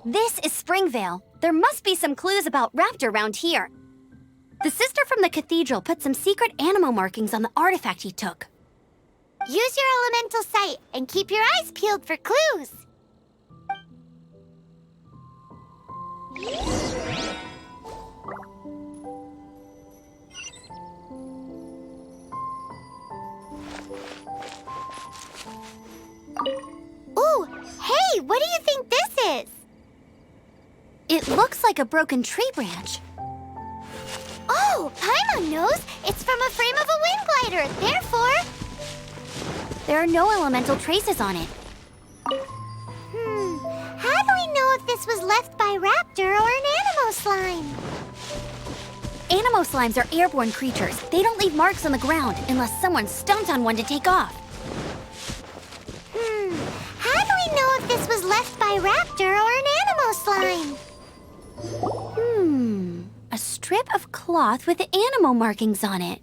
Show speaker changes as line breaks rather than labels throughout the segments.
This is Springvale. There must be some clues about Raptor around here. The sister from the cathedral put some secret animal markings on the artifact he took.
Use your elemental sight and keep your eyes peeled for clues. Ooh, hey, what do you think this is?
It looks like a broken tree branch.
Oh, Paimon knows. It's from a frame of a wind glider, therefore...
There are no elemental traces on it.
How do we know if this was left by Raptor or an Animo slime?
Animo slimes are airborne creatures. They don't leave marks on the ground unless someone stomped on one to take off.
How do we know if this was left by Raptor or an Animo slime?
A strip of cloth with animo markings on it.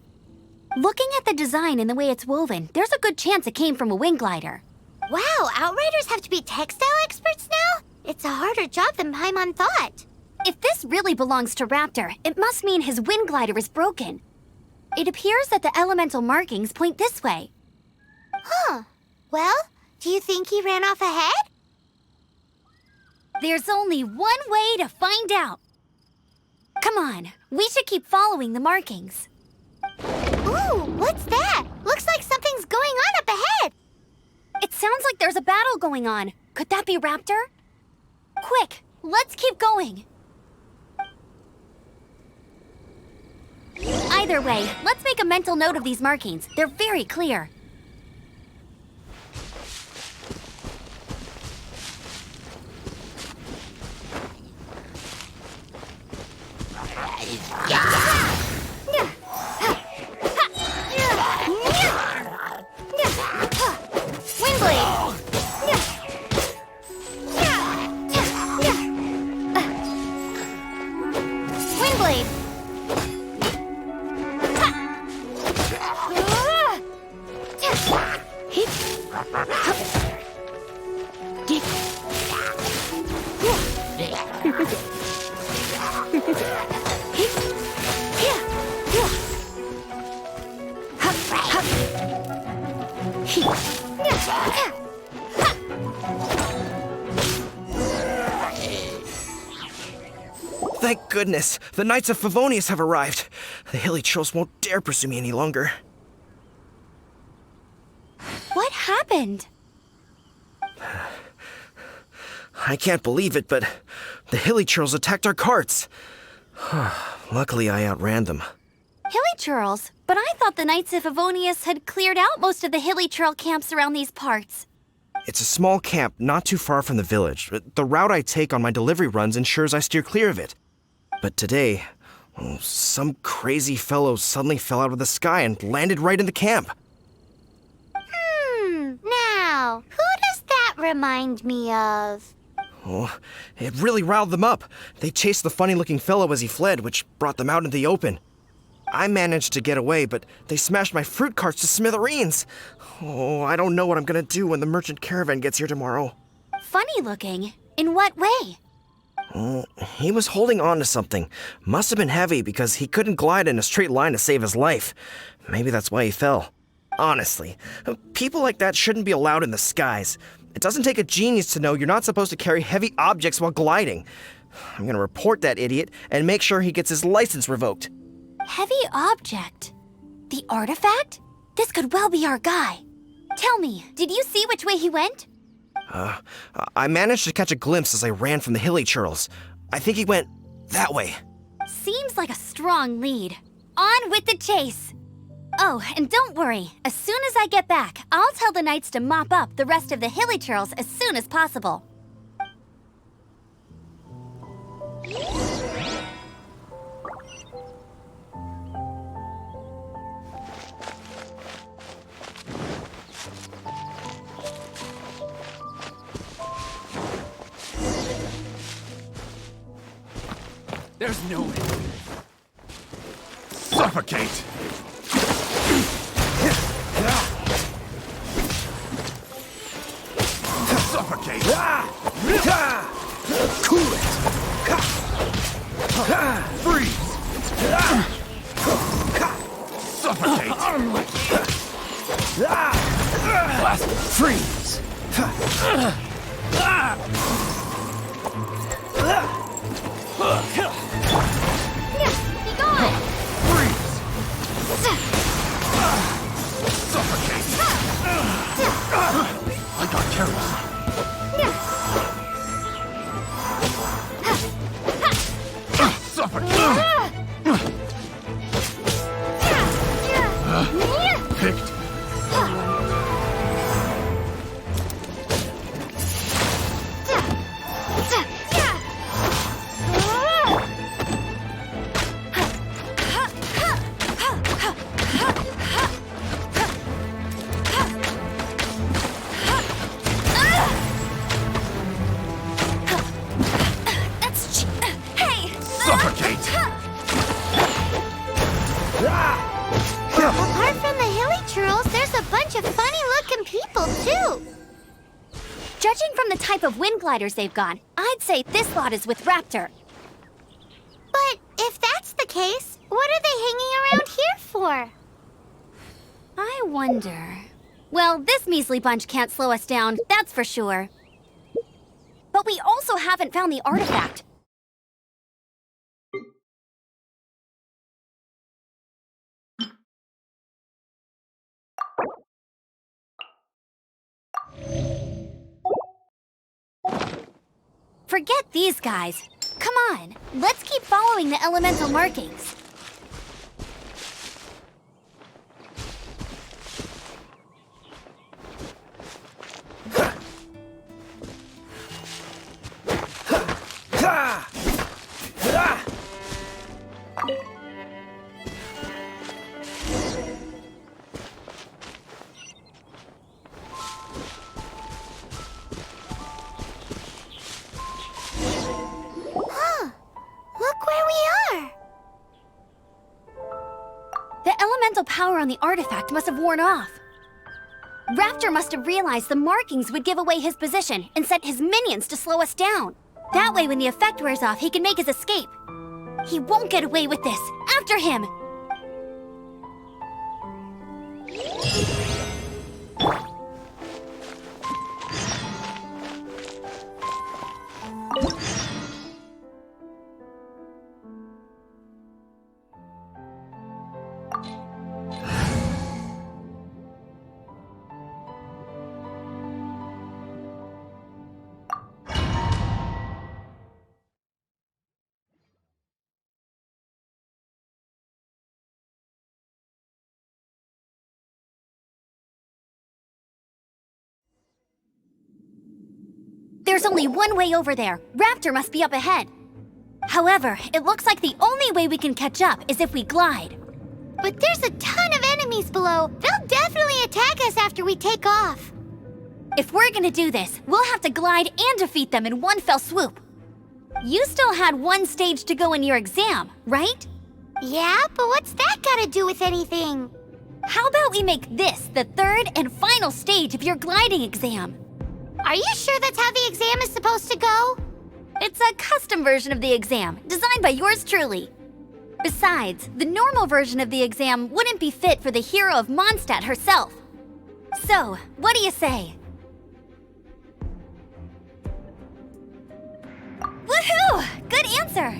Looking at the design and the way it's woven, there's a good chance it came from a wind glider.
Wow, Outriders have to be textile experts now? It's a harder job than Paimon thought.
If this really belongs to Raptor, it must mean his wind glider is broken. It appears that the elemental markings point this way.
Well, do you think he ran off ahead?
There's only one way to find out. Come on, we should keep following the markings.
Ooh, what's that? Looks like something's going on up ahead.
It sounds like there's a battle going on. Could that be Raptor? Quick, let's keep going. Either way, let's make a mental note of these markings. They're very clear.
Thank goodness, the Knights of Favonius have arrived. The hilly trolls won't dare pursue me any longer.
What happened?
I can't believe it, but the hilly trolls attacked our carts. Luckily, I outran them.
Hilly churls? But I thought the Knights of Favonius had cleared out most of the hilly churl camps around these parts.
It's a small camp not too far from the village. The route I take on my delivery runs ensures I steer clear of it. But today, some crazy fellow suddenly fell out of the sky and landed right in the camp.
Now, who does that remind me of?
Oh, it really riled them up. They chased the funny-looking fellow as he fled, which brought them out into the open. I managed to get away, but they smashed my fruit carts to smithereens. Oh, I don't know what I'm gonna do when the merchant caravan gets here tomorrow.
Funny looking? In what way?
He was holding on to something. Must have been heavy because he couldn't glide in a straight line to save his life. Maybe that's why he fell. Honestly, people like that shouldn't be allowed in the skies. It doesn't take a genius to know you're not supposed to carry heavy objects while gliding. I'm gonna report that idiot and make sure he gets his license revoked.
Heavy object? The artifact? This could well be our guy. Tell me, did you see which way he went?
I managed to catch a glimpse as I ran from the hilly churls. I think he went that way.
Seems like a strong lead. On with the chase! Oh, and don't worry. As soon as I get back, I'll tell the knights to mop up the rest of the hilly churls as soon as possible.
There's no way. Suffocate! Suffocate! Blast! Freeze!
Be gone!
Freeze! Suffocate! I got careless. Suffocate! Picked.
Hey!
Suffocate!
Apart from the hilly churls, there's a bunch of funny-looking people, too.
Judging from the type of wind gliders they've got, I'd say this lot is with Raptor.
But if that's the case, what are they hanging around here for?
I wonder... Well, this measly bunch can't slow us down, that's for sure. But we also haven't found the artifact. Forget these guys. Come on, let's keep following the elemental markings.
Look where we are.
The elemental power on the artifact must have worn off. Raptor must have realized the markings would give away his position and sent his minions to slow us down. That way, when the effect wears off, he can make his escape. He won't get away with this. After him! There's only one way over there. Raptor must be up ahead. However, it looks like the only way we can catch up is if we glide.
But there's a ton of enemies below. They'll definitely attack us after we take off.
If we're gonna do this, we'll have to glide and defeat them in one fell swoop. You still had one stage to go in your exam, right?
Yeah, but what's that gotta do with anything?
How about we make this the third and final stage of your gliding exam?
Are you sure that's how the exam is supposed to go?
It's a custom version of the exam, designed by yours truly. Besides, the normal version of the exam wouldn't be fit for the hero of Mondstadt herself. So, what do you say? Woohoo! Good answer!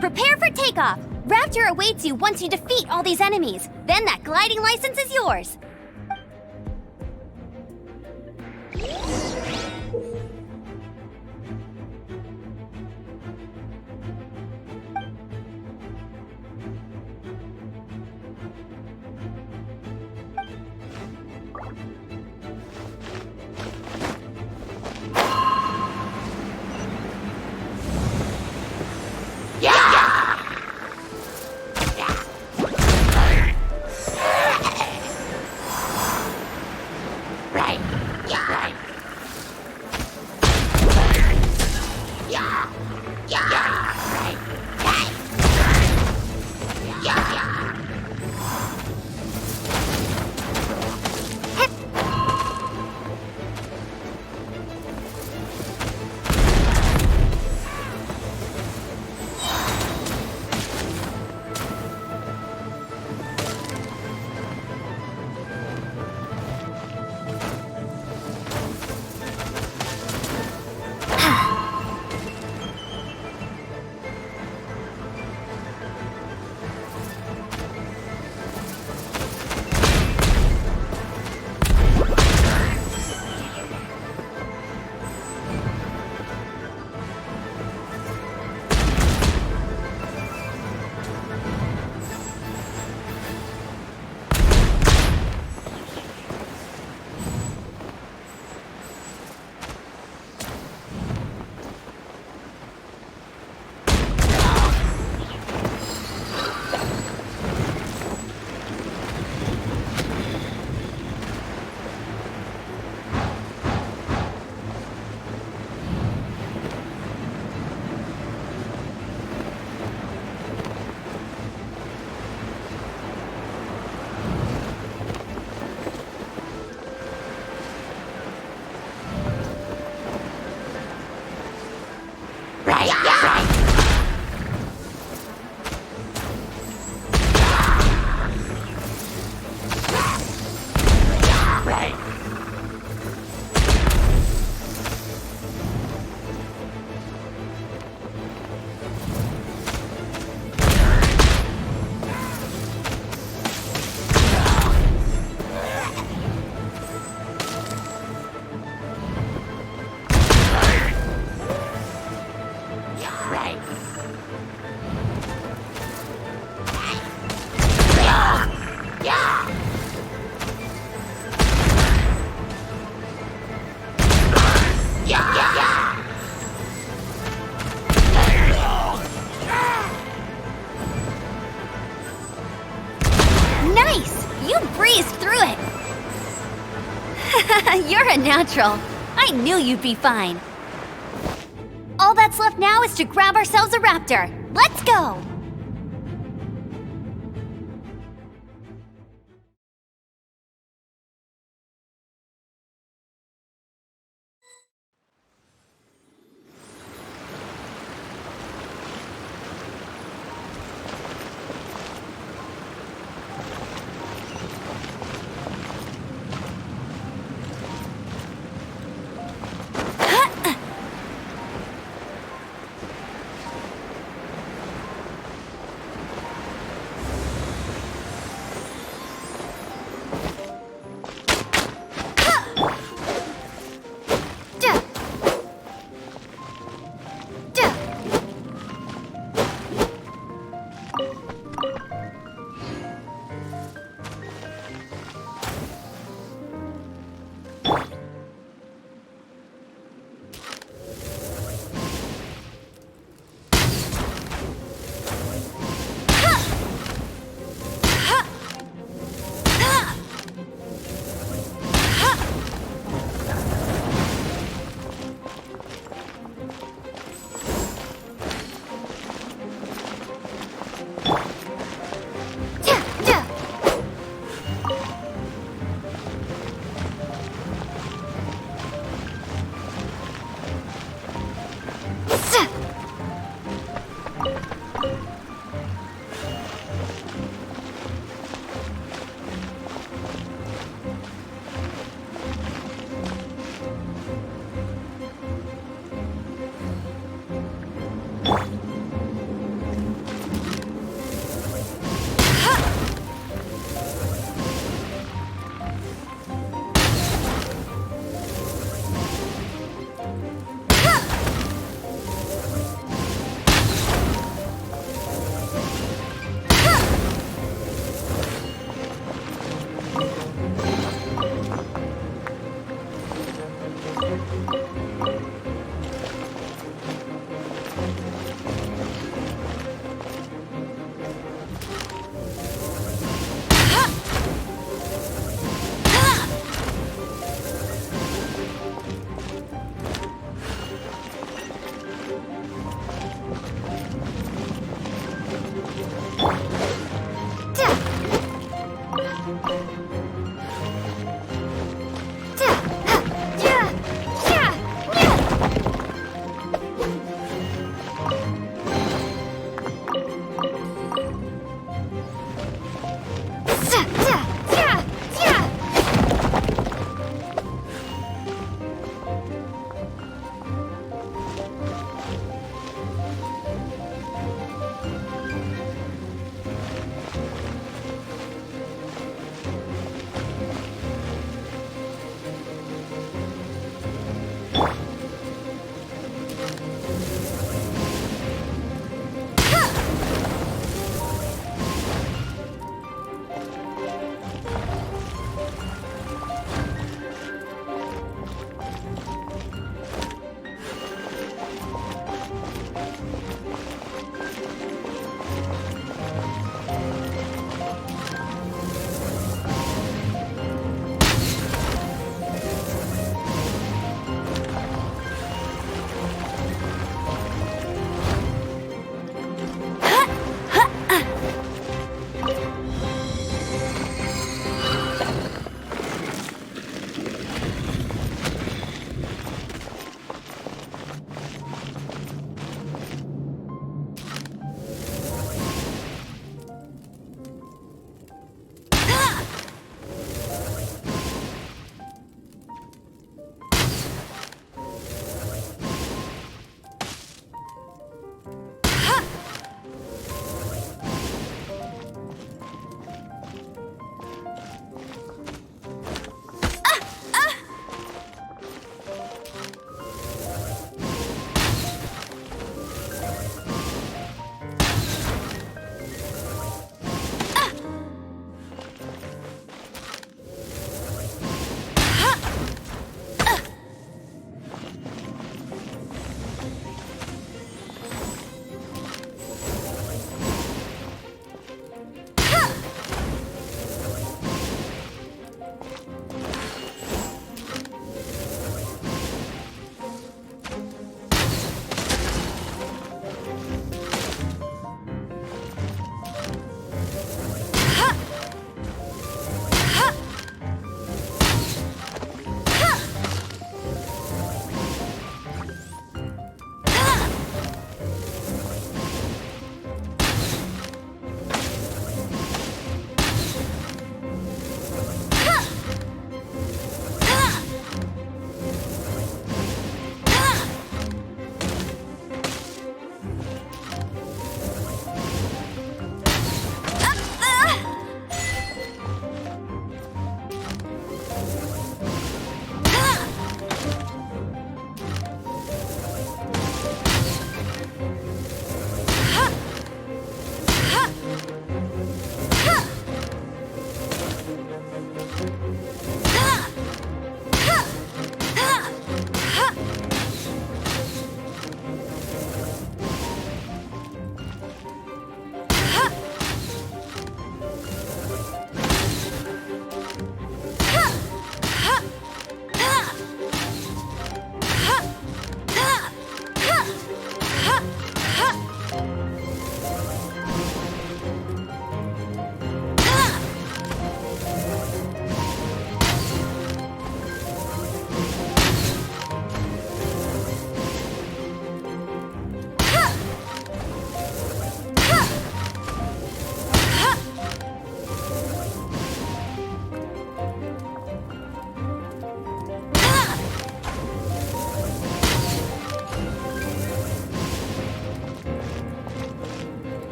Prepare for takeoff. Raptor awaits you once you defeat all these enemies. Then that gliding license is yours. You're a natural. I knew you'd be fine. All that's left now is to grab ourselves a raptor. Let's go!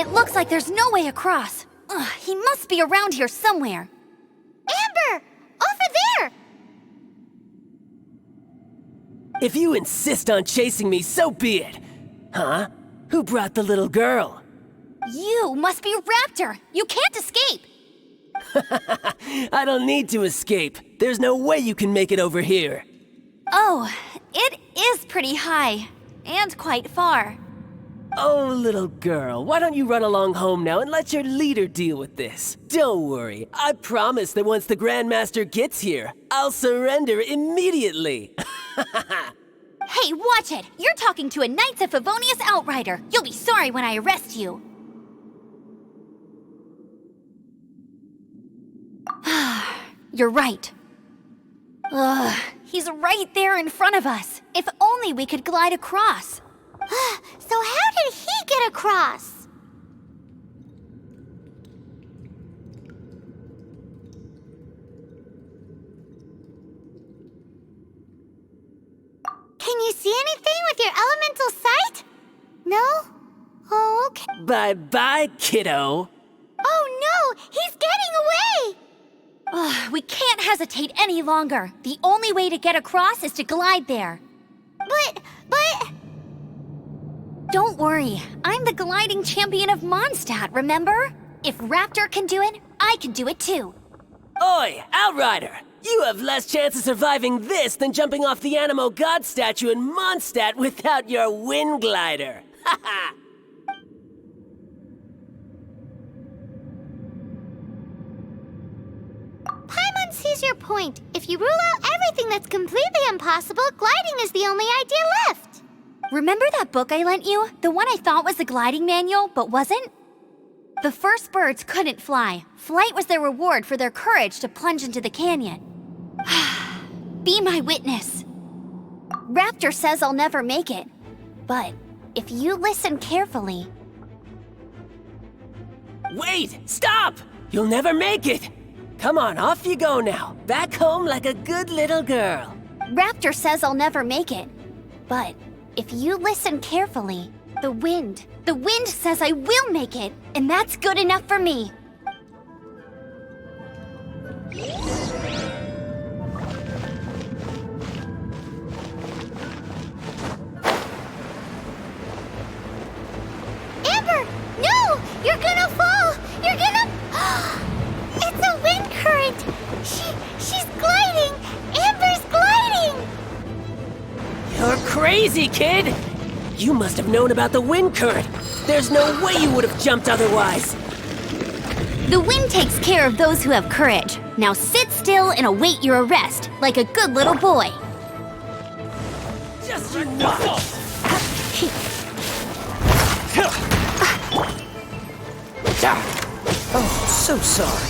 It looks like there's no way across. Ugh, he must be around here somewhere.
Amber! Over there!
If you insist on chasing me, so be it. Huh? Who brought the little girl?
You must be Raptor. You can't escape.
I don't need to escape. There's no way you can make it over here.
Oh, it is pretty high. And quite far.
Oh, little girl, why don't you run along home now and let your leader deal with this? Don't worry, I promise that once the Grandmaster gets here, I'll surrender immediately.
Hey, watch it! You're talking to a Knights of Favonius outrider. You'll be sorry when I arrest you. You're right. Ugh, he's right there in front of us. If only we could glide across.
So how did he get across? Can you see anything with your elemental sight? No? Oh, okay.
Bye-bye, kiddo.
Oh no! He's getting away!
Ugh, we can't hesitate any longer. The only way to get across is to glide there.
But...
Don't worry, I'm the gliding champion of Mondstadt, remember? If Raptor can do it, I can do it too.
Oi, Outrider! You have less chance of surviving this than jumping off the Animo God statue in Mondstadt without your wind glider. Haha!
Paimon sees your point. If you rule out everything that's completely impossible, gliding is the only idea left.
Remember that book I lent you? The one I thought was the gliding manual, but wasn't? The first birds couldn't fly. Flight was their reward for their courage to plunge into the canyon. Be my witness. Raptor says I'll never make it. But if you listen carefully...
Wait! Stop! You'll never make it! Come on, off you go now. Back home like a good little girl.
Raptor says I'll never make it. But if you listen carefully, the wind says I will make it, and that's good enough for me.
Amber! No! You're gonna fall! You're gonna... It's a wind current! She's gliding! Amber's gliding!
You're crazy, kid! You must have known about the wind current. There's no way you would have jumped otherwise.
The wind takes care of those who have courage. Now sit still and await your arrest, like a good little boy.
Just you watch!
Oh, so sorry.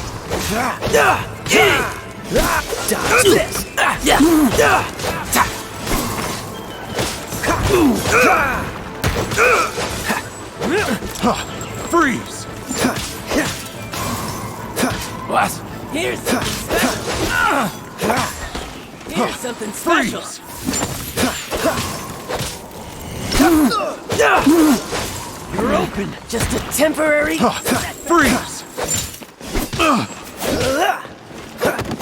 Dodge this.
Freeze! What?
Here's something special.
Freeze! You're open!
Just a temporary...
Freeze!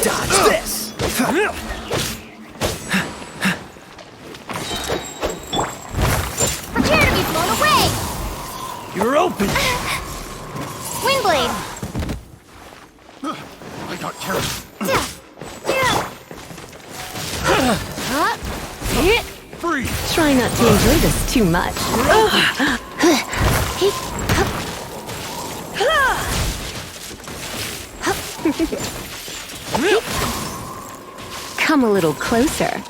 Dodge this.
Prepare to be blown away!
You're open!
Windblade!
I got carried. Freeze!
Try not to enjoy this too much. Come a little closer.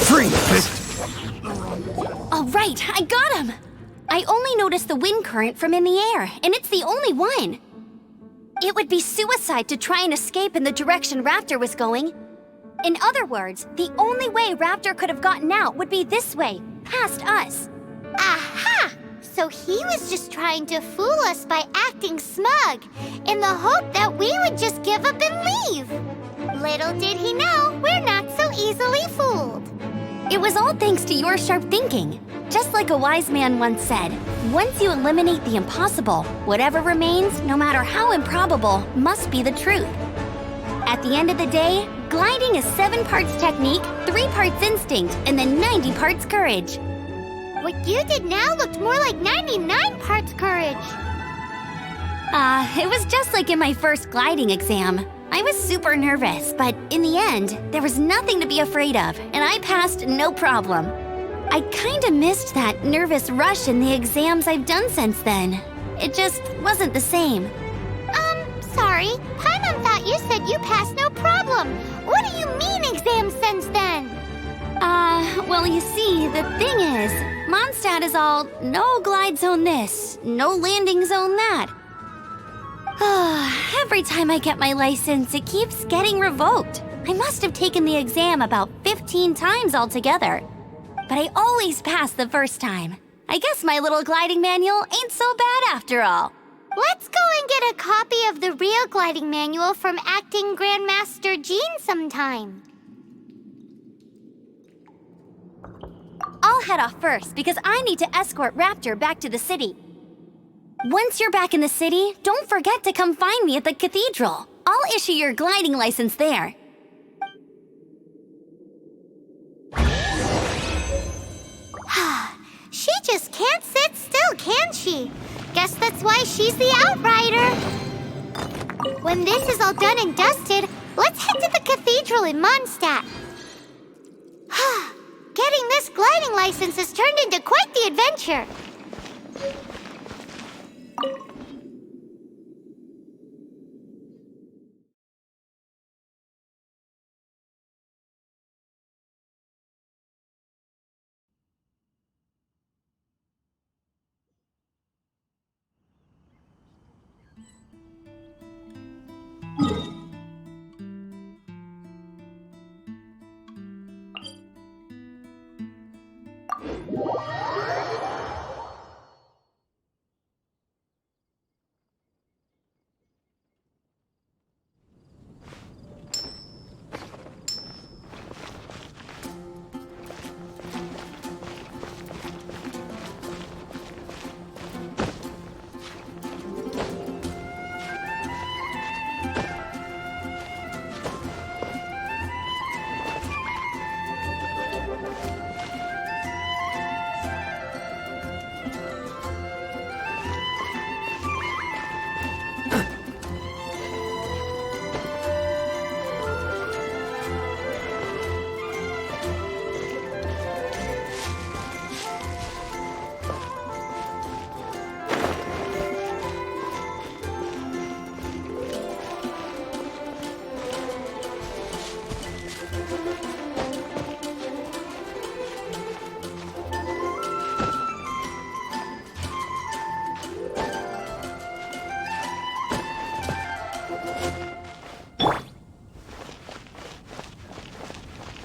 Freeze! Freeze!
All right, I got him! I only noticed the wind current from in the air, and it's the only one. It would be suicide to try and escape in the direction Raptor was going. In other words, the only way Raptor could have gotten out would be this way, past us.
Aha! So he was just trying to fool us by acting smug, in the hope that we would just give up and leave. Little did he know, we're not so easily fooled.
It was all thanks to your sharp thinking. Just like a wise man once said, once you eliminate the impossible, whatever remains, no matter how improbable, must be the truth. At the end of the day, gliding is 7 parts technique, 3 parts instinct, and then 90 parts courage.
What you did now looked more like 99 parts courage.
It was just like in my first gliding exam. I was super nervous, but in the end, there was nothing to be afraid of, and I passed no problem. I kinda missed that nervous rush in the exams I've done since then. It just wasn't the same.
Sorry. Paimon thought you said you passed no problem. What do you mean exams since then?
Well, you see, the thing is, Mondstadt is all no glide zone this, no landing zone that. Every time I get my license, it keeps getting revoked. I must have taken the exam about 15 times altogether. But I always pass the first time. I guess my little gliding manual ain't so bad after all.
Let's go and get a copy of the real gliding manual from Acting Grandmaster Jean sometime.
I'll head off first because I need to escort Raptor back to the city. Once you're back in the city, don't forget to come find me at the cathedral. I'll issue your gliding license there.
She just can't sit still, can she? Guess that's why she's the Outrider. When this is all done and dusted, let's head to the cathedral in Mondstadt. Getting this gliding license has turned into quite the adventure.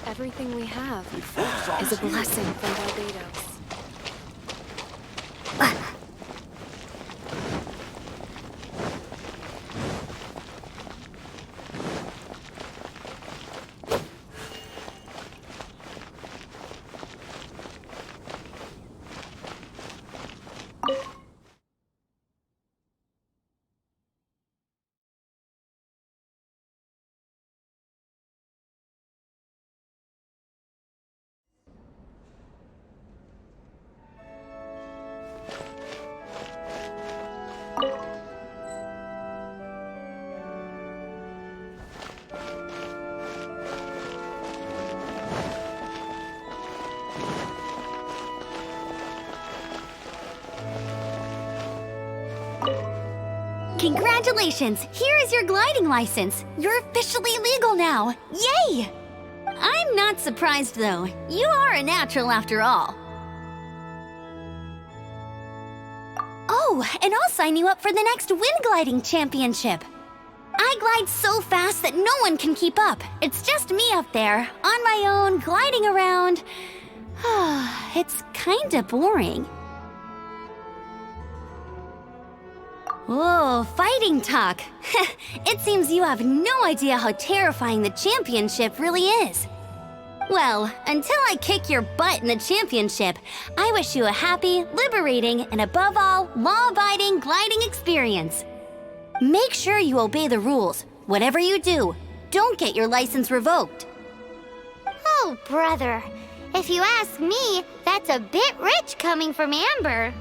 Everything we have is a blessing from Barbados.
Congratulations! Here is your gliding license. You're officially legal now. Yay! I'm not surprised, though. You are a natural after all. Oh, and I'll sign you up for the next wind gliding championship. I glide so fast that no one can keep up. It's just me up there, on my own, gliding around. It's kinda boring. Whoa, fighting talk. It seems you have no idea how terrifying the championship really is. Well, until I kick your butt in the championship, I wish you a happy, liberating, and above all, law-abiding gliding experience. Make sure you obey the rules. Whatever you do, don't get your license revoked.
Oh, brother. If you ask me, that's a bit rich coming from Amber.